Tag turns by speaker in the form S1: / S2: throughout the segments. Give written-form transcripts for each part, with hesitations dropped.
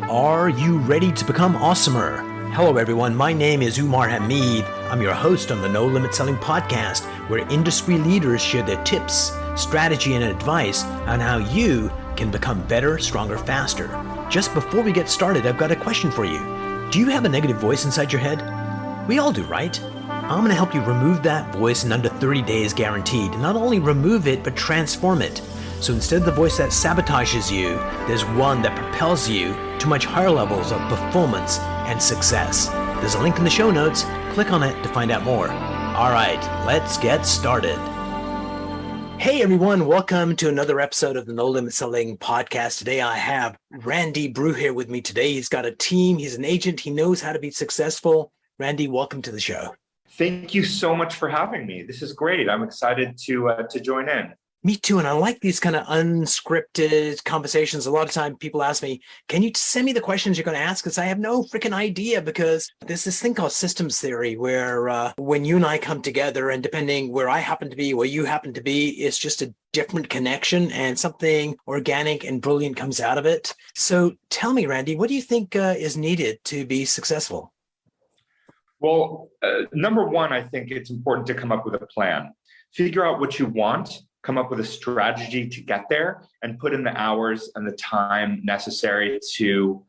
S1: Are you ready to become awesomer? Hello everyone, my name is Umar. I'm your host on the No Limit Selling podcast, where industry leaders share their tips, strategy, and advice on how you can become better, stronger, faster. Just before we get started, I've got a question for you. Do you have a negative voice inside your head? We all do, right? I'm going to help you remove that voice in under 30 days guaranteed. Not only remove it, but transform it. So instead of the voice that sabotages you, there's one that propels you to much higher levels of performance and success. There's a link in the show notes. Click on it to find out more. All right, let's get started. Hey everyone, welcome to another episode of the No Limit Selling podcast. Today I have Randy Brew here with me today. He's got a team, he's an agent, he knows how to be successful. Randy, welcome to the show.
S2: Thank you so much for having me. This is great. I'm excited to join in.
S1: Me too. And I like these kind of unscripted conversations. A lot of time people ask me, can you send me the questions you're going to ask? Because I have no freaking idea, because there's this thing called systems theory where when you and I come together, and depending where I happen to be, where you happen to be, it's just a different connection and something organic and brilliant comes out of it. So tell me, Randy, what do you think is needed to be successful?
S2: Well, number one, I think it's important to come up with a plan. Figure out what you want, come up with a strategy to get there, and put in the hours and the time necessary to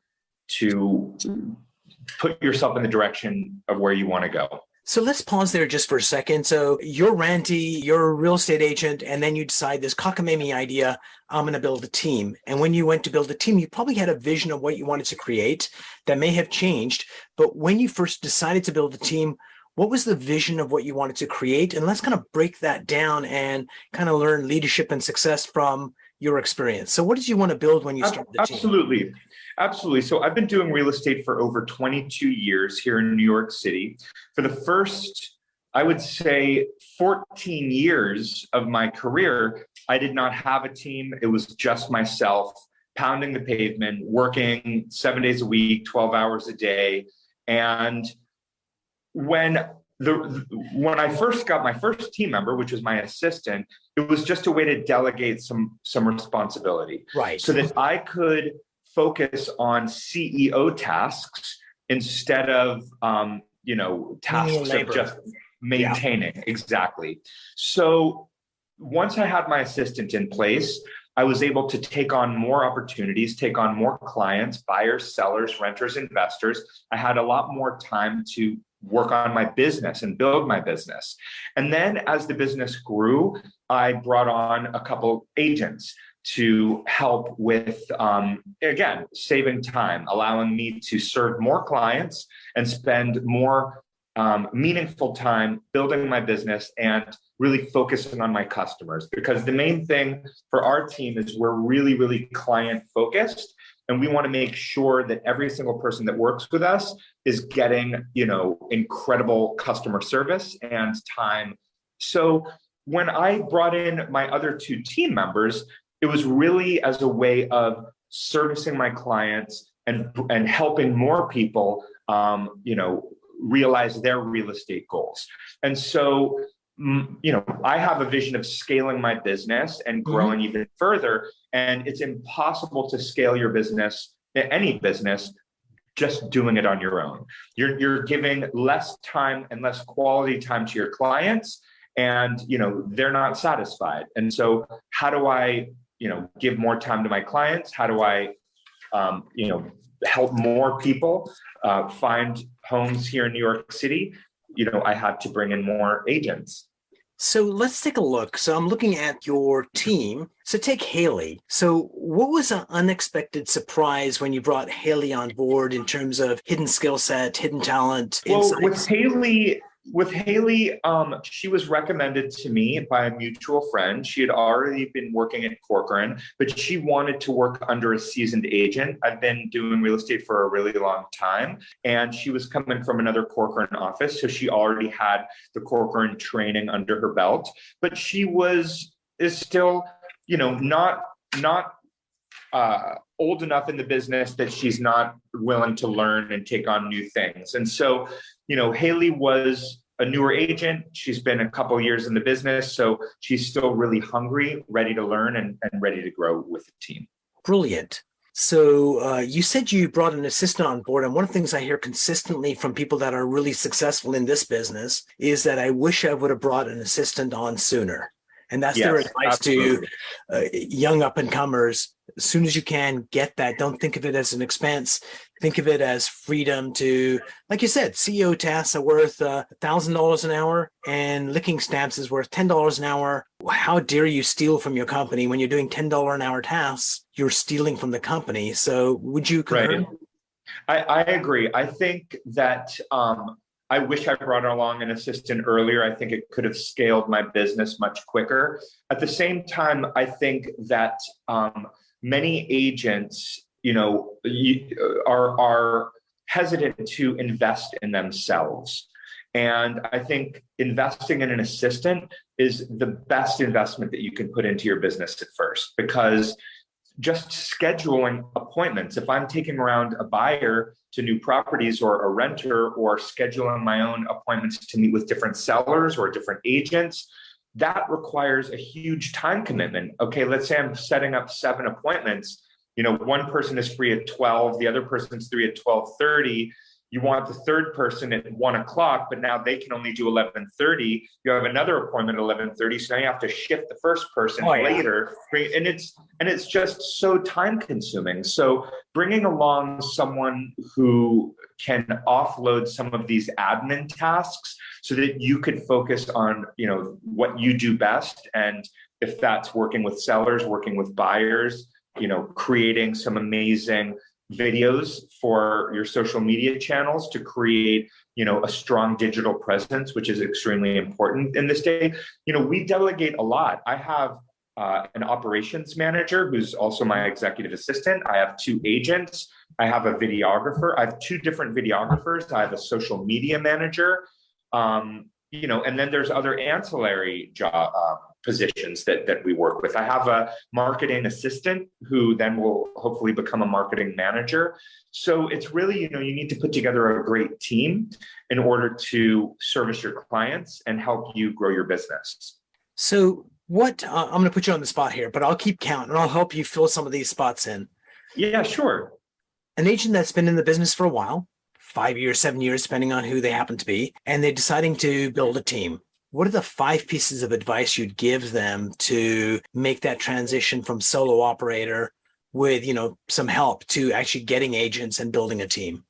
S2: put yourself in the direction of where you want to go.
S1: So let's pause there just for a second. So you're Randy, you're a real estate agent, and then you decide this cockamamie idea, I'm going to build a team. And when you went to build a team, you probably had a vision of what you wanted to create that may have changed. But when you first decided to build a team, what was the vision of what you wanted to create? And let's kind of break that down and kind of learn leadership and success from your experience. So what did you want to build when you started the team?
S2: Absolutely. So I've been doing real estate for over 22 years here in New York City. For the first, I would say 14 years of my career, I did not have a team. It was just myself pounding the pavement, working 7 days a week, 12 hours a day. And when I first got my first team member, which was my assistant, it was just a way to delegate some responsibility,
S1: right? So
S2: that I could focus on CEO tasks instead of tasks of just maintaining. Yeah. Exactly. So once I had my assistant in place, I was able to take on more opportunities, take on more clients, buyers, sellers, renters, investors. I had a lot more time to work on my business and build my business. And then as the business grew, I brought on a couple agents to help with, again, saving time, allowing me to serve more clients and spend more meaningful time building my business and really focusing on my customers. Because the main thing for our team is we're really, really client focused. And we want to make sure that every single person that works with us is getting, incredible customer service and time. So when I brought in my other two team members, it was really as a way of servicing my clients and helping more people, realize their real estate goals. And so, I have a vision of scaling my business and growing even further. And it's impossible to scale your business, any business, just doing it on your own. You're giving less time and less quality time to your clients, and they're not satisfied. And so how do I give more time to my clients? How do I help more people find homes here in New York City? I had to bring in more agents.
S1: So let's take a look. So I'm looking at your team. So take Haley. So what was an unexpected surprise when you brought Haley on board in terms of hidden skill set, hidden talent?
S2: Well,
S1: insights?
S2: with Haley, she was recommended to me by a mutual friend. She had already been working at Corcoran, but she wanted to work under a seasoned agent. I've been doing real estate for a really long time, and she was coming from another Corcoran office, so she already had the Corcoran training under her belt. But she is still, not old enough in the business that she's not willing to learn and take on new things. And so, Haley was a newer agent. She's been a couple of years in the business, so she's still really hungry, ready to learn and ready to grow with the team.
S1: Brilliant. So you said you brought an assistant on board, and one of the things I hear consistently from people that are really successful in this business is that I wish I would have brought an assistant on sooner. And that's their
S2: Yes,
S1: advice
S2: absolutely.
S1: to young up and comers. As soon as you can, get that. Don't think of it as an expense. Think of it as freedom to, like you said, CEO tasks are worth $1,000 an hour and licking stamps is worth $10 an hour. How dare you steal from your company when you're doing $10 an hour tasks? You're stealing from the company. So would you concur?
S2: Right. I agree. I think that I wish I brought along an assistant earlier. I think it could have scaled my business much quicker. At the same time, I think that many agents, are hesitant to invest in themselves. And I think investing in an assistant is the best investment that you can put into your business at first, because just scheduling appointments, if I'm taking around a buyer to new properties or a renter, or scheduling my own appointments to meet with different sellers or different agents, that requires a huge time commitment. Okay, let's say I'm setting up 7 appointments. One person is free at 12, the other person's free at 12:30. You want the third person at 1 o'clock, but now they can only do 11:30. You have another appointment at 11:30, so now you have to shift the first person later. And it's just so time consuming. So bringing along someone who can offload some of these admin tasks so that you could focus on, what you do best. And if that's working with sellers, working with buyers, creating some amazing videos for your social media channels to create, a strong digital presence, which is extremely important in this day. We delegate a lot. I have an operations manager who's also my executive assistant. I have 2 agents. I have a videographer. I have 2 different videographers. I have a social media manager. And then there's other ancillary job positions that we work with. I have a marketing assistant who then will hopefully become a marketing manager. So it's really, you need to put together a great team in order to service your clients and help you grow your business.
S1: So I'm going to put you on the spot here, but I'll keep count and I'll help you fill some of these spots in.
S2: Yeah, sure.
S1: An agent that's been in the business for a while, 5 years, 7 years, depending on who they happen to be, and they're deciding to build a team. What are the 5 pieces of advice you'd give them to make that transition from solo operator with, some help to actually getting agents and building a team?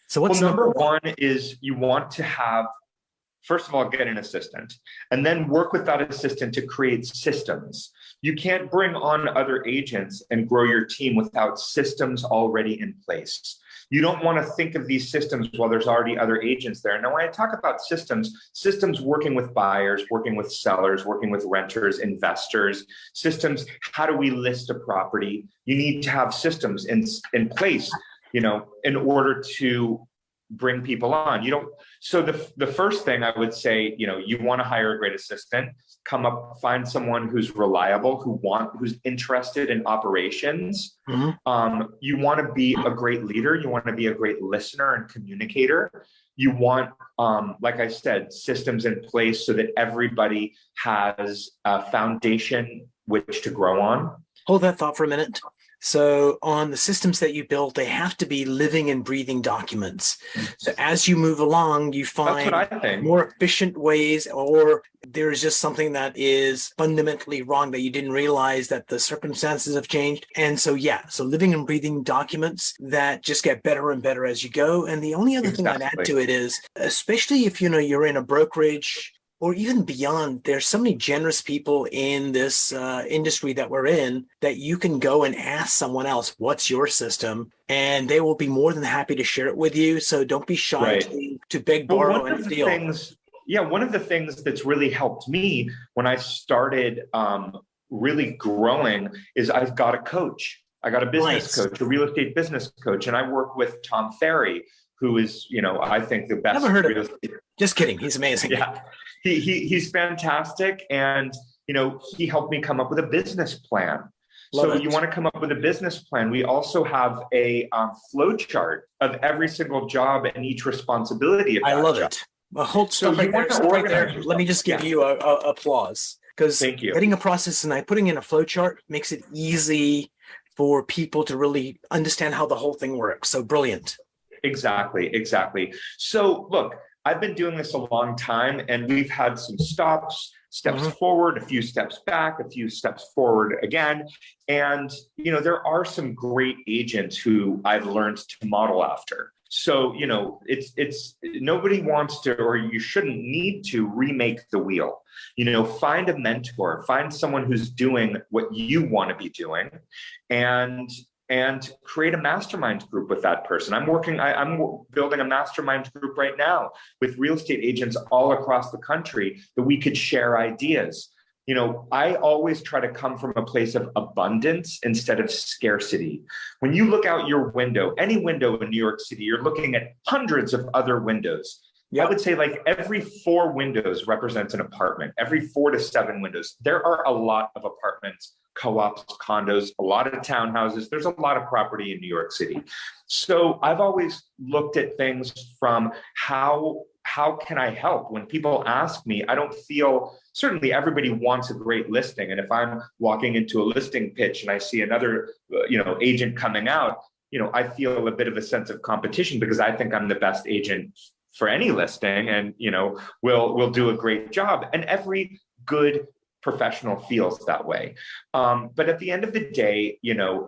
S1: So what's
S2: number one is you want to have, first of all, get an assistant and then work with that assistant to create systems. You can't bring on other agents and grow your team without systems already in place. You don't want to think of these systems while there's already other agents there. Now, when I talk about systems working with buyers, working with sellers, working with renters, investors, systems, how do we list a property? You need to have systems in place, in order to bring people on. So the first thing I would say, you want to hire a great assistant, find someone who's reliable, who's interested in operations. Mm-hmm. You want to be a great leader. You want to be a great listener and communicator. You want, like I said, systems in place so that everybody has a foundation which to grow on.
S1: Hold that thought for a minute. So on the systems that you build, they have to be living and breathing documents. So as you move along, you find more efficient ways, or there's just something that is fundamentally wrong that you didn't realize, that the circumstances have changed. And so, so living and breathing documents that just get better and better as you go. And the only other thing I'd add to it is, especially if, you're in a brokerage or even beyond, there's so many generous people in this industry that we're in that you can go and ask someone else, what's your system? And they will be more than happy to share it with you. So don't be shy to beg, borrow, and steal.
S2: One of the things that's really helped me when I started really growing is I've got a coach. I got a business coach, a real estate business coach. And I work with Tom Ferry, who is, I think the best.
S1: Never heard of him. Just kidding. He's amazing.
S2: Yeah. He's fantastic. And, he helped me come up with a business plan. You want to come up with a business plan. We also have a flow chart of every single job and each responsibility of that job.
S1: It. Well, hold stop right there. Let me just give you a applause, because getting a process and putting in a flow chart makes it easy for people to really understand how the whole thing works. So brilliant.
S2: Exactly. So look, I've been doing this a long time, and we've had some steps forward, a few steps back, a few steps forward again. And, there are some great agents who I've learned to model after. So, it's nobody wants to, or you shouldn't need to remake the wheel. Find a mentor, find someone who's doing what you want to be doing, and create a mastermind group with that person. I'm building a mastermind group right now with real estate agents all across the country that we could share ideas. I always try to come from a place of abundance instead of scarcity. When you look out your window, any window in New York City, you're looking at hundreds of other windows. I would say like every 4 windows represents an apartment, every 4 to 7 windows. There are a lot of apartments, co-ops, condos, a lot of townhouses. There's a lot of property in New York City. So I've always looked at things from how can I help? When people ask me, I don't feel, certainly everybody wants a great listing. And if I'm walking into a listing pitch and I see another, agent coming out, I feel a bit of a sense of competition because I think I'm the best agent for any listing, and, we'll do a great job. And every good professional feels that way. But at the end of the day,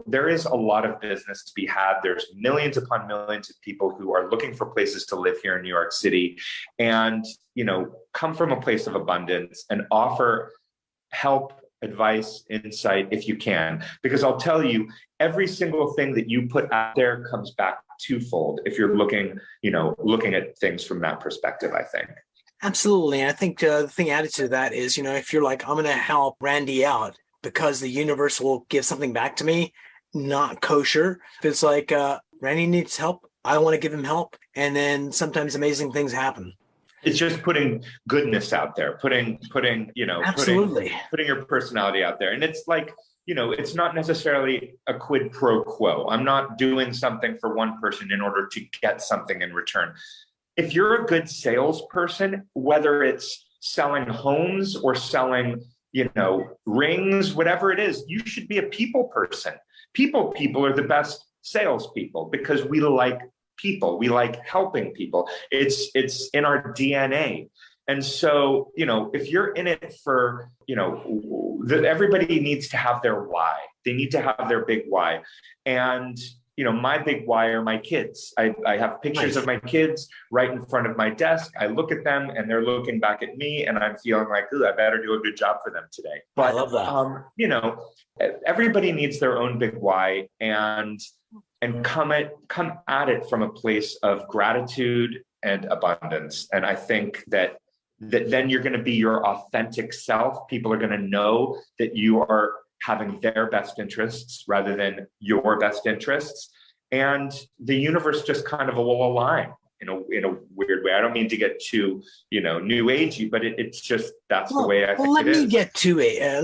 S2: there is a lot of business to be had. There's millions upon millions of people who are looking for places to live here in New York City, and, come from a place of abundance and offer help, advice, insight if you can. Because I'll tell you, every single thing that you put out there comes back twofold if you're looking at things from that perspective, I think.
S1: Absolutely. And I think the thing added to that is, if you're like, I'm going to help Randy out because the universe will give something back to me, not kosher. If it's like, Randy needs help, I want to give him help. And then sometimes amazing things happen.
S2: It's just putting goodness out there, putting
S1: Absolutely.
S2: putting your personality out there. And it's like, it's not necessarily a quid pro quo. I'm not doing something for one person in order to get something in return. If you're a good salesperson, whether it's selling homes or selling, rings, whatever it is, you should be a people person. People are the best salespeople because we like people. We like helping people. It's in our DNA. And so, if you're in it for, everybody needs to have their why. They need to have their big why. And my big why are my kids. I have pictures of my kids right in front of my desk. I look at them and they're looking back at me, and I'm feeling like, ooh, I better do a good job for them today. But,
S1: I love that.
S2: Everybody needs their own big why, and come at it from a place of gratitude and abundance. And I think that then you're going to be your authentic self. People are going to know that you are having their best interests rather than your best interests. And the universe just kind of will align in a weird way. I don't mean to get too, new agey, but it's just, that's the way I think it is.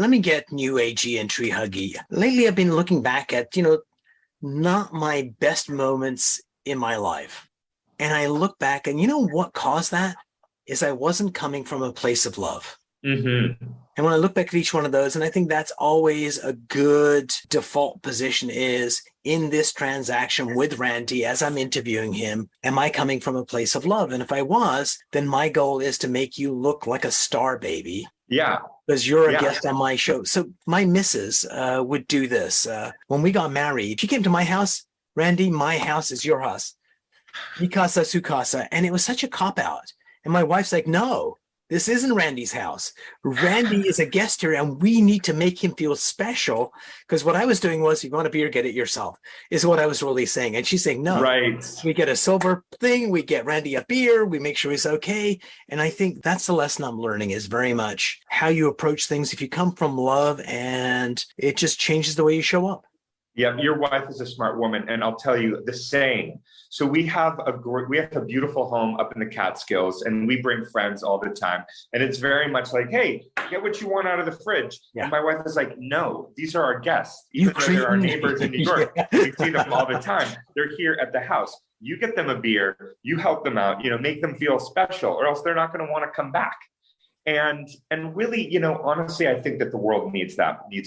S1: Let me get new agey and tree huggy. Lately, I've been looking back at, not my best moments in my life. And I look back and what caused that is I wasn't coming from a place of love.
S2: Mm-hmm.
S1: And when I look back at each one of those, and I think that's always a good default position is in this transaction with Randy, as I'm interviewing him, am I coming from a place of love? And if I was, then my goal is to make you look like a star, baby.
S2: Yeah.
S1: Because you're a guest on my show. So my missus would do this. When we got married, she came to my house, Randy, my house is your house. Mi casa, su casa. And it was such a cop-out. And my wife's like, no. This isn't Randy's house. Randy is a guest here, and we need to make him feel special. Because what I was doing was, if you want a beer, get it yourself, is what I was really saying. And she's saying, no,
S2: right.
S1: We get a silver thing, we get Randy a beer, we make sure he's okay. And I think that's the lesson I'm learning is very much how you approach things. If you come from love, and it just changes the way you show up.
S2: Yeah, your wife is a smart woman, and I'll tell you the same. So we have a beautiful home up in the Catskills, and we bring friends all the time. And it's very much like, hey, get what you want out of the fridge. Yeah. And my wife is like, no, these are our guests. Even though they're our neighbors in New York, we see them all the time. They're here at the house. You get them a beer, you help them out, make them feel special, or else they're not going to want to come back. And really, honestly, I think that the world needs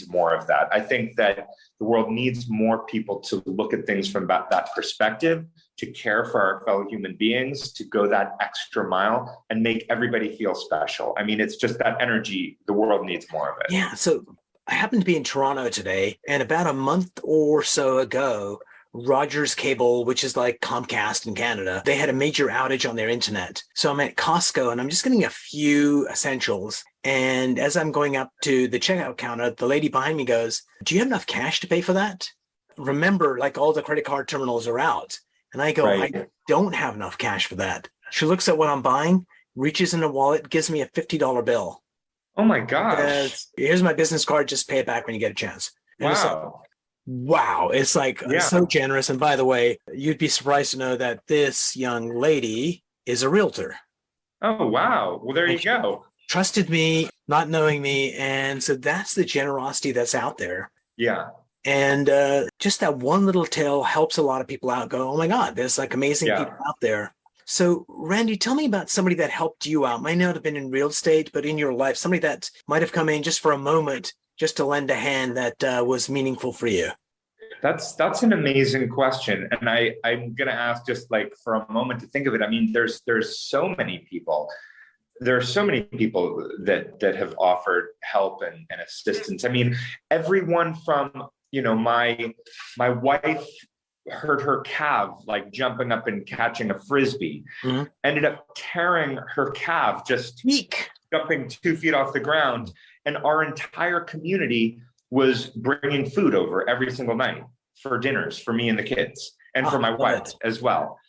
S2: more of that. I think that the world needs more people to look at things from that perspective, to care for our fellow human beings, to go that extra mile and make everybody feel special. I mean, it's just that energy. The world needs more of it.
S1: Yeah. So I happened to be in Toronto today, and about a month or so ago, Rogers Cable, which is like Comcast in Canada, they had a major outage on their internet. So I'm at Costco and I'm just getting a few essentials. And as I'm going up to the checkout counter, the lady behind me goes, "Do you have enough cash to pay for that?" Remember, like all the credit card terminals are out. And I go,
S2: Right.
S1: "I don't have enough cash for that." She looks at what I'm buying, reaches in her wallet, gives me a $50 bill.
S2: Oh my gosh.
S1: Here's my business card. Just pay it back when you get a chance. And
S2: Wow.
S1: wow, it's like
S2: Yeah.
S1: so generous. And by the way, you'd be surprised to know that this young lady is a realtor.
S2: Oh, wow. Well, there you go.
S1: Trusted me, not knowing me. And so that's the generosity that's out there.
S2: Yeah.
S1: And just that one little tale helps a lot of people out go, "Oh my God, there's like amazing people out there." So Randy, tell me about somebody that helped you out. Might not have been in real estate, but in your life, somebody that might have come in just for a moment, just to lend a hand that was meaningful for you.
S2: That's an amazing question. And I'm going to ask just like for a moment to think of it. I mean, there's so many people. There are so many people that have offered help and assistance. I mean, everyone from, my wife hurt her calf, like jumping up and catching a Frisbee, ended up tearing her calf, just jumping 2 feet off the ground. And our entire community was bringing food over every single night for dinners for me and the kids, and for my wife as well.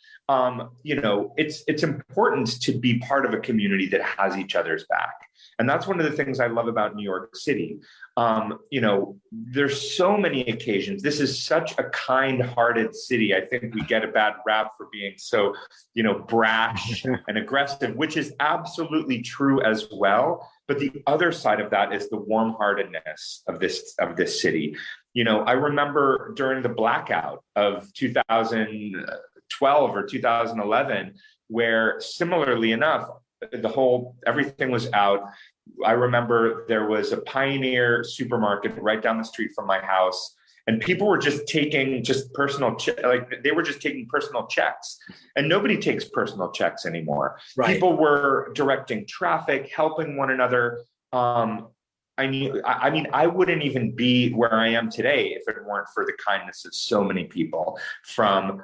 S2: It's important to be part of a community that has each other's back. And that's one of the things I love about New York City. There's so many occasions. This is such a kind-hearted city. I think we get a bad rap for being so, brash and aggressive, which is absolutely true as well. But the other side of that is the warm-heartedness of this city. I remember during the blackout of 2012 or 2011, where similarly enough, everything was out. I remember there was a Pioneer supermarket right down the street from my house, and people were just taking personal they were just taking personal checks, and nobody takes personal checks anymore. Right. People were directing traffic, helping one another. I mean, I wouldn't even be where I am today if it weren't for the kindness of so many people, from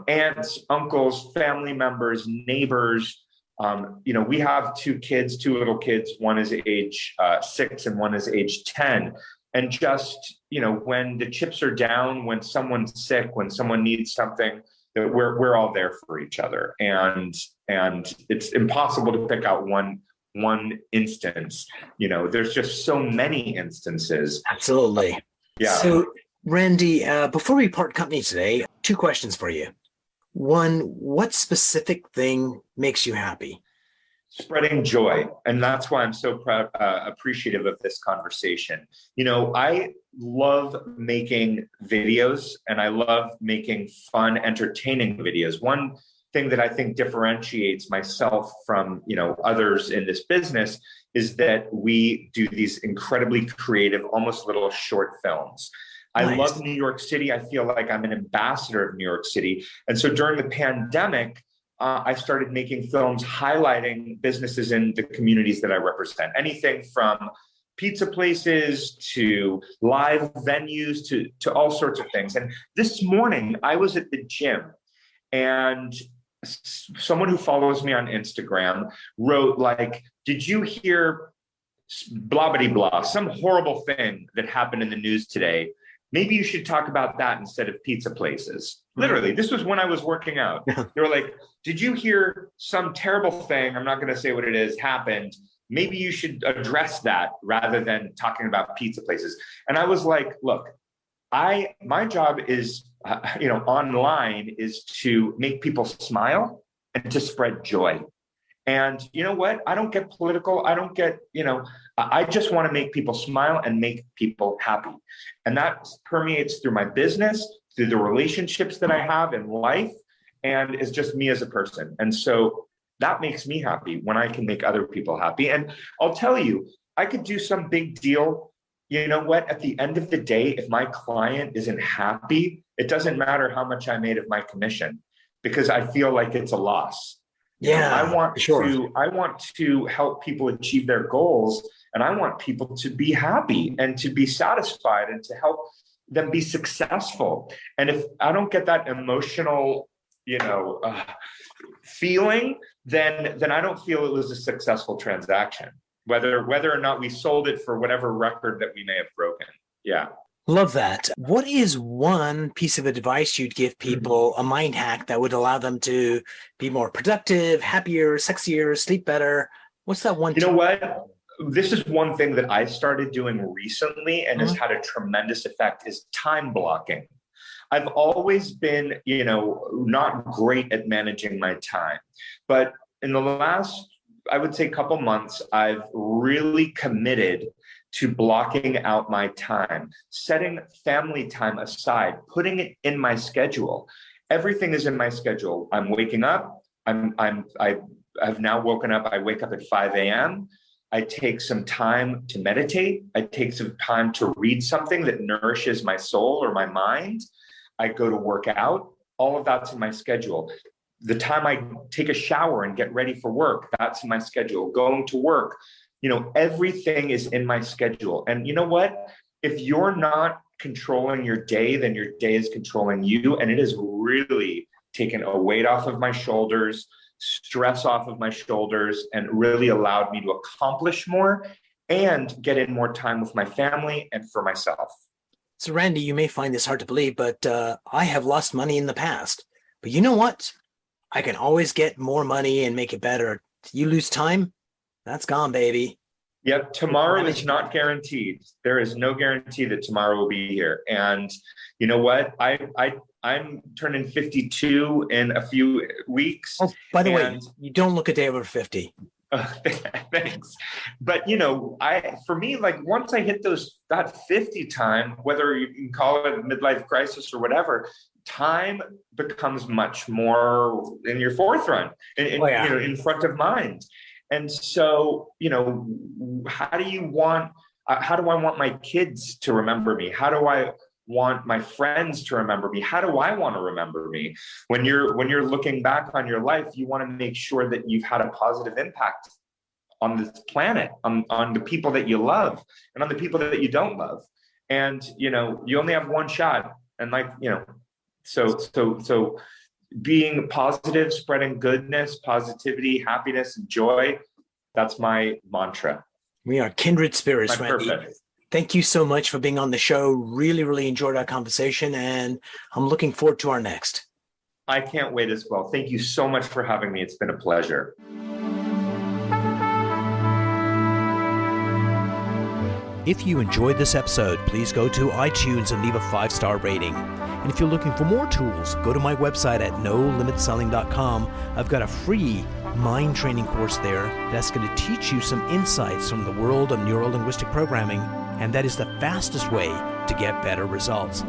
S2: aunts, uncles, family members, neighbors. We have two little kids. One is age 6 and one is age 10. And just, when the chips are down, when someone's sick, when someone needs something, that we're all there for each other. And it's impossible to pick out one instance. There's just so many instances.
S1: Absolutely.
S2: Yeah.
S1: So Randy, before we part company today, 2 questions for you. One, what specific thing makes you happy?
S2: Spreading joy. And that's why I'm so proud, appreciative of this conversation. I love making videos, and I love making fun, entertaining videos. One thing that I think differentiates myself from, others in this business is that we do these incredibly creative, almost little short films. I love New York City. I feel like I'm an ambassador of New York City. And so during the pandemic, I started making films highlighting businesses in the communities that I represent. Anything from pizza places to live venues to all sorts of things. And this morning I was at the gym, and someone who follows me on Instagram wrote, like, "Did you hear blah, blah, blah, some horrible thing that happened in the news today? Maybe you should talk about that instead of pizza places." Literally, this was when I was working out. They were like, "Did you hear some terrible thing? I'm not going to say what it is, happened. Maybe you should address that rather than talking about pizza places." And I was like, look, my job is, online, is to make people smile and to spread joy. And you know what? I don't get political. I don't get, I just want to make people smile and make people happy. And that permeates through my business, through the relationships that I have in life, and is just me as a person. And so That makes me happy when I can make other people happy. And I'll tell you, I could do some big deal. You know what? At the end of the day, if my client isn't happy, it doesn't matter how much I made of my commission, because I feel like it's a loss.
S1: Yeah,
S2: I want
S1: sure.
S2: I want to help people achieve their goals, and I want people to be happy and to be satisfied and to help them be successful. And if I don't get that emotional, feeling, then I don't feel it was a successful transaction, whether or not we sold it for whatever record that we may have broken. Yeah.
S1: Love that. What is one piece of advice you'd give people, a mind hack that would allow them to be more productive, happier, sexier, sleep better? What's that one?
S2: You know what? This is one thing that I started doing recently and has had a tremendous effect, is time blocking. I've always been, not great at managing my time, but in the last, I would say, couple months, I've really committed to blocking out my time, setting family time aside, putting it in my schedule. Everything is in my schedule. I'm waking up. I've now woken up. I wake up at 5 a.m. I take some time to meditate. I take some time to read something that nourishes my soul or my mind. I go to work out. All of that's in my schedule. The time I take a shower and get ready for work, that's in my schedule. Going to work, everything is in my schedule. And you know what? If you're not controlling your day, then your day is controlling you. And it has really taken a weight off of my shoulders, stress off of my shoulders, and really allowed me to accomplish more and get in more time with my family and for myself.
S1: So Randy, you may find this hard to believe, but I have lost money in the past. But you know what? I can always get more money and make it better. You lose time, that's gone, baby.
S2: Yep. Tomorrow is not guaranteed. There is no guarantee that tomorrow will be here. And you know what? I'm turning 52 in a few weeks.
S1: Oh, by the way, you don't look a day over 50.
S2: Thanks. But for me, like, once I hit that 50 time, whether you can call it a midlife crisis or whatever, time becomes much more in your forefront, in front of mind. And so, how do I want my kids to remember me? How do I want my friends to remember me? How do I want to remember me? When you're looking back on your life, you want to make sure that you've had a positive impact on this planet, on the people that you love and on the people that you don't love. And, you only have one shot. And so being positive, spreading goodness, positivity, happiness, and joy, that's my mantra.
S1: We are kindred spirits, Randy. Thank you so much for being on the show. Really, really enjoyed our conversation, and I'm looking forward to our next.
S2: I can't wait as well. Thank you so much for having me. It's been a pleasure.
S1: If you enjoyed this episode, please go to iTunes and leave a 5-star rating. And if you're looking for more tools, go to my website at nolimitselling.com. I've got a free mind training course there that's going to teach you some insights from the world of neuro-linguistic programming, and that is the fastest way to get better results.